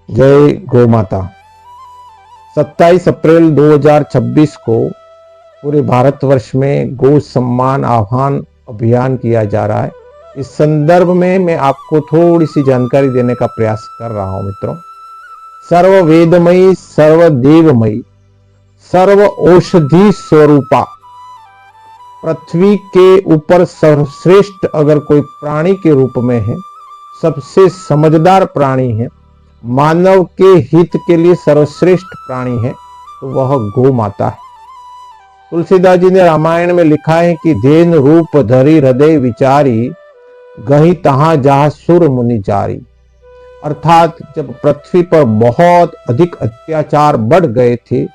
जय गौ माता। 27 अप्रैल 2026 को पूरे भारतवर्ष में गौ सम्मान आह्वान अभियान किया जा रहा है। इस संदर्भ में मैं आपको थोड़ी सी जानकारी देने का प्रयास कर रहा हूं मित्रों। सर्व वेदमयी, सर्व देवमयी, सर्व औषधि स्वरूपा, पृथ्वी के ऊपर सर्वश्रेष्ठ अगर कोई प्राणी के रूप में है, सबसे समझदार प्राणी है, मानव के हित के लिए सर्वश्रेष्ठ प्राणी है, तो वह गौ माता है। तुलसीदास जी ने रामायण में लिखा है कि धेन रूप धरी हृदय विचारी, गही तहां जहां सुर मुनि जारी। अर्थात जब पृथ्वी पर बहुत अधिक अत्याचार बढ़ गए थे,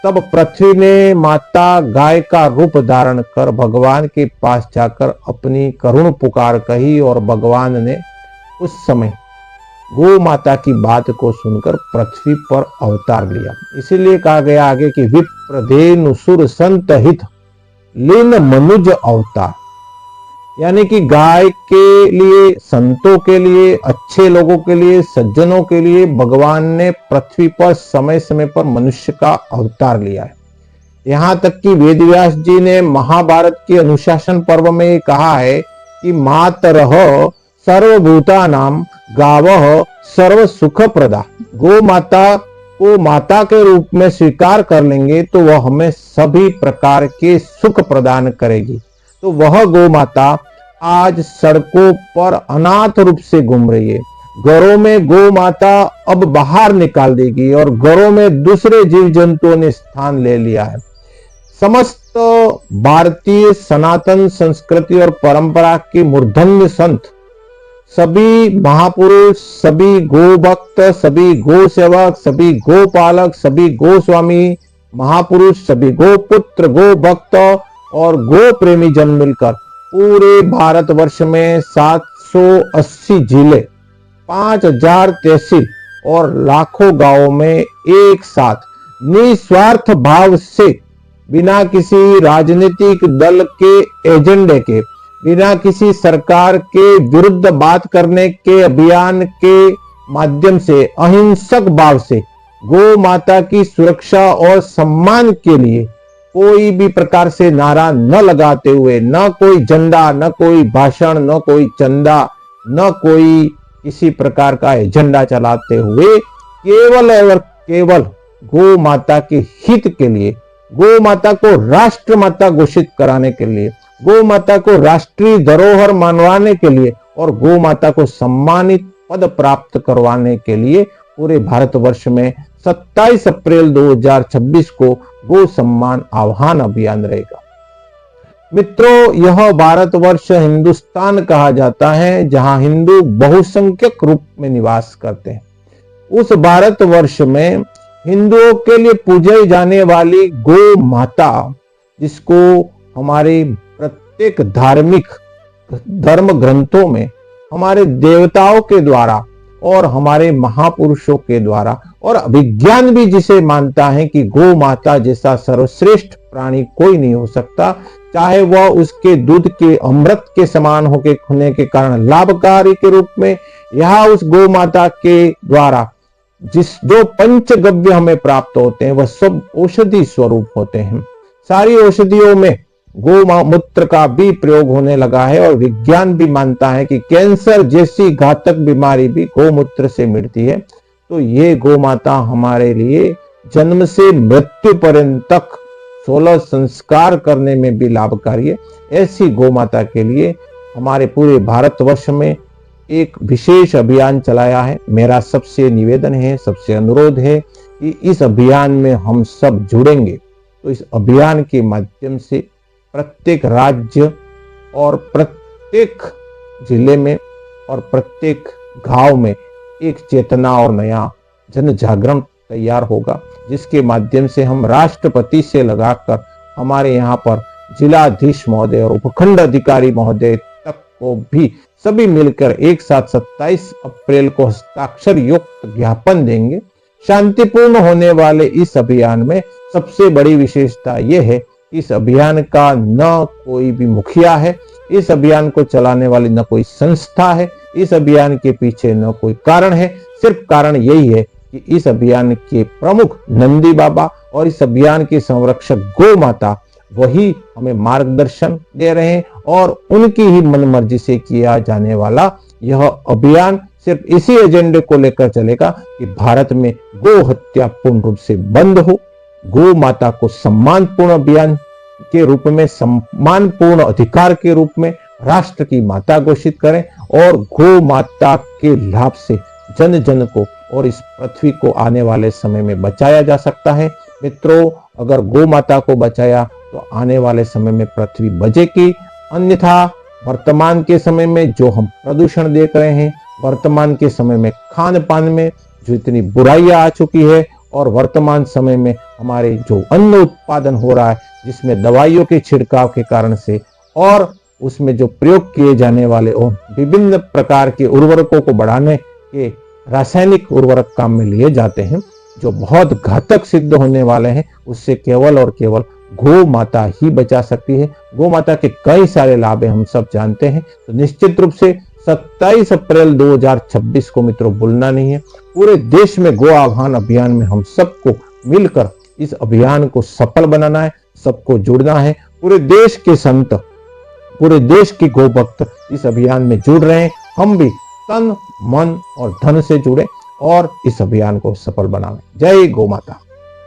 तब पृथ्वी ने माता गाय का रूप धारण कर भगवान के पास जाकर अपनी करुण पुकार कही और भगवान ने उस समय गौ माता की बात को सुनकर पृथ्वी पर अवतार लिया। इसीलिए कहा गया आगे कि विप्रधेनु सुर संत हित लीन मनुज अवतार, यानी कि गाय के लिए, संतों के लिए, अच्छे लोगों के लिए, सज्जनों के लिए भगवान ने पृथ्वी पर समय समय पर मनुष्य का अवतार लिया है। यहां तक कि वेदव्यास जी ने महाभारत के अनुशासन पर्व में कहा है कि मातरः सर्वभूतानां गावः सर्व सुख प्रदा। गौ माता को माता के रूप में स्वीकार कर लेंगे तो वह हमें सभी प्रकार के सुख प्रदान करेगी। तो वह गौ माता आज सड़कों पर अनाथ रूप से घूम रही है। घरों में गौ माता अब बाहर निकाल देगी और घरों में दूसरे जीव जंतुओं ने स्थान ले लिया है। समस्त भारतीय सनातन संस्कृति और परंपरा के मूर्धन्य संत, सभी महापुरुष, सभी गो भक्त, सभी गो सेवक, सभी गो पालक, सभी गोस्वामी महापुरुष, सभी गो पुत्र, गो भक्त और गो प्रेमी जन मिलकर पूरे भारतवर्ष में 780 जिले, 5000 तहसील और लाखों गांवों में एक साथ निस्वार्थ भाव से, बिना किसी राजनीतिक दल के एजेंडे के, बिना किसी सरकार के विरुद्ध बात करने के अभियान के माध्यम से, अहिंसक भाव से गौ माता की सुरक्षा और सम्मान के लिए कोई भी प्रकार से नारा न लगाते हुए, न कोई झंडा, न कोई भाषण, न कोई चंदा, न कोई किसी प्रकार का एजेंडा चलाते हुए, केवल और केवल गौ माता के हित के लिए, गौ माता को राष्ट्र माता घोषित कराने के लिए, गौ माता को राष्ट्रीय धरोहर मानवाने के लिए और गौ माता को सम्मानित पद प्राप्त करवाने के लिए पूरे भारतवर्ष में 27 अप्रैल 2026 को गौ सम्मान आह्वान अभियान रहेगा। मित्रों, यह भारतवर्ष हिंदुस्तान कहा जाता है, जहां हिंदू बहुसंख्यक रूप में निवास करते हैं। उस भारतवर्ष में हिंदुओं के लिए पूजी जाने वाली गौ माता, जिसको हमारे प्रत्येक धार्मिक धर्म ग्रंथों में हमारे देवताओं के द्वारा और हमारे महापुरुषों के द्वारा, और विज्ञान भी जिसे मानता है कि गौ माता जैसा सर्वश्रेष्ठ प्राणी कोई नहीं हो सकता, चाहे वह उसके दूध के अमृत के समान होने के कारण लाभकारी के रूप में, या उस गौ माता के द्वारा जो पंचगव्य हमें प्राप्त होते हैं वह सब औषधि स्वरूप होते हैं। सारी औषधियों में गौ मूत्र का भी प्रयोग होने लगा है और विज्ञान भी मानता है कि कैंसर जैसी घातक बीमारी भी गौमूत्र से मिटती है। तो ये गौ माता हमारे लिए जन्म से मृत्यु पर्यंत तक 16 संस्कार करने में भी लाभकारी है। ऐसी गौ माता के लिए हमारे पूरे भारतवर्ष में एक विशेष अभियान चलाया है। मेरा सबसे निवेदन है, सबसे अनुरोध है कि इस अभियान में हम सब जुड़ेंगे। तो इस अभियान के माध्यम से प्रत्येक राज्य और प्रत्येक जिले में और प्रत्येक गांव में एक चेतना और नया जन जागरण तैयार होगा, जिसके माध्यम से हम राष्ट्रपति से लगाकर हमारे यहाँ पर जिलाधीश महोदय और उपखंड अधिकारी महोदय तक को भी सभी मिलकर एक साथ 27 अप्रैल को हस्ताक्षर युक्त ज्ञापन देंगे। शांतिपूर्ण होने वाले इस अभियान में सबसे बड़ी विशेषता यह है, इस अभियान का न कोई भी मुखिया है, इस अभियान को चलाने वाली न कोई संस्था है, इस अभियान के पीछे न कोई कारण है। सिर्फ कारण यही है कि इस अभियान के प्रमुख नंदी बाबा और इस अभियान के संरक्षक गौ माता वही हमें मार्गदर्शन दे रहे हैं और उनकी ही मनमर्जी से किया जाने वाला यह अभियान सिर्फ इसी एजेंडे को लेकर चलेगा कि भारत में गौ हत्या पूर्ण रूप से बंद हो, गौ माता को सम्मानपूर्ण अभियान के रूप में, सम्मानपूर्ण अधिकार के रूप में राष्ट्र की माता घोषित करें और गौ माता के लाभ से जन जन को और इस पृथ्वी को आने वाले समय में बचाया जा सकता है। मित्रों, अगर गौ माता को बचाया तो आने वाले समय में पृथ्वी बचेगी, अन्यथा वर्तमान के समय में जो हम प्रदूषण देख रहे हैं, वर्तमान के समय में खान पान में जो इतनी बुराइयां आ चुकी है और वर्तमान समय में हमारे जो अन्न उत्पादन हो रहा है जिसमें दवाइयों के छिड़काव के कारण से और उसमें जो प्रयोग किए जाने वाले और विभिन्न प्रकार के उर्वरकों को बढ़ाने के रासायनिक उर्वरक काम में लिए जाते हैं जो बहुत घातक सिद्ध होने वाले हैं, उससे केवल और केवल गौ माता ही बचा सकती है। गौ माता के कई सारे लाभ हम सब जानते हैं। तो निश्चित रूप से 27 अप्रैल 2026 को मित्रों भूलना नहीं है। पूरे देश में गौ आह्वान अभियान में हम सबको मिलकर इस अभियान को सफल बनाना है, सबको जुड़ना है। पूरे देश के संत, पूरे देश के गौ भक्त इस अभियान में जुड़ रहे हैं। हम भी तन मन और धन से जुड़े और इस अभियान को सफल बनाएं। जय गौ माता।